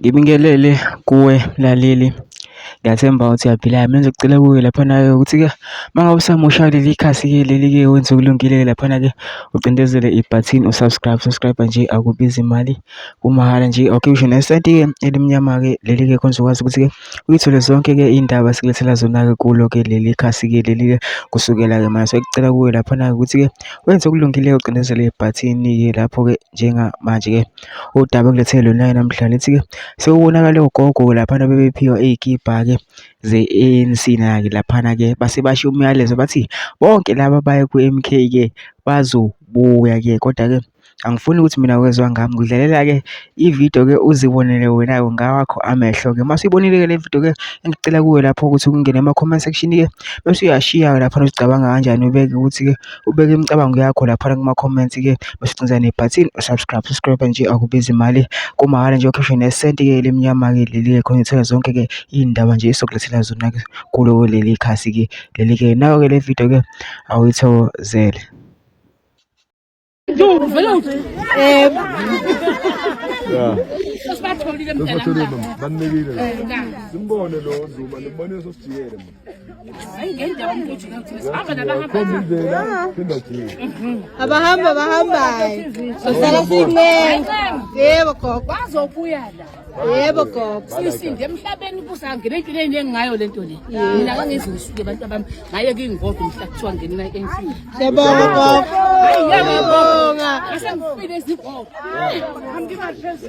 Ngibingelele kuwe mlaleli, ngiyathemba ukuthi uyaphila. Mina ngicela kuwe laphana-ke ukuthi-ke uma ngabe usamusha leli khasi-ke leli-ke wenze okulungile laphana-ke ucindezele ibhathini subscribe nje, akubizi imali, kumahhala nje. Okay, usho nesenti-ke elimnyama-ke leli-ke khona uzokwazi ukuthi-ke uyithole zonke-ke iy'ndaba sikulethela zona-ke kulo-ke leli khasi-ke leli-ke kusukela-ke manje. So ngicela kuwe laphana-ke ukuthi-ke wenze okulungile, ucindezele ibhathini-ke lapho-ke njengamanje-ke udaba ekulethele lona namhla lithi-ke sekubonakale ogogo laphana bebephiwa iy'kibha-ke ze-ANC na-ke laphana-ke base bashiya umyalezo bathi bonke laba baye ku-MK-ke bazobuya-ke. Kodwa-ke angifuni ukuthi mina wezwa ngami, ngidlalela-ke ividiyo-ke uzibonele wena-ke ngawakho amehlo-ke. Uma usuyibonile-ke le video-ke engicela kuwe lapho ukuthi ungene ema-comment section-ke bese uyashiya laphana uzicabanga kanjani, ubeke ukuthi-ke ubeke imicabango yakho laphana kuma-comment-ke bese ucinza nebhathini subscribe nje, akubizi imali, kumahhala nje. Ukhishwe nesenti-ke elimnyama-ke leli-ke khona ithela zonke-ke iy'ndaba nje esokulethela zona-ke kulo leli khasi-ke leli-ke. Nayo-ke le video-ke awuyithokozele. Simbone lo Zuma, limbone sosijiyele abahamba sosala sine yebo gogo bazobuya la yebo gogo sisinde emhlabeni kusangena empilweni engayo lento le mina ngangizisuke abantu abami ngaye kingodwa mhla kuthiwa ngenina ANC siyabonga gogo ayiyabonga asengifile izigogo hambi baphezulu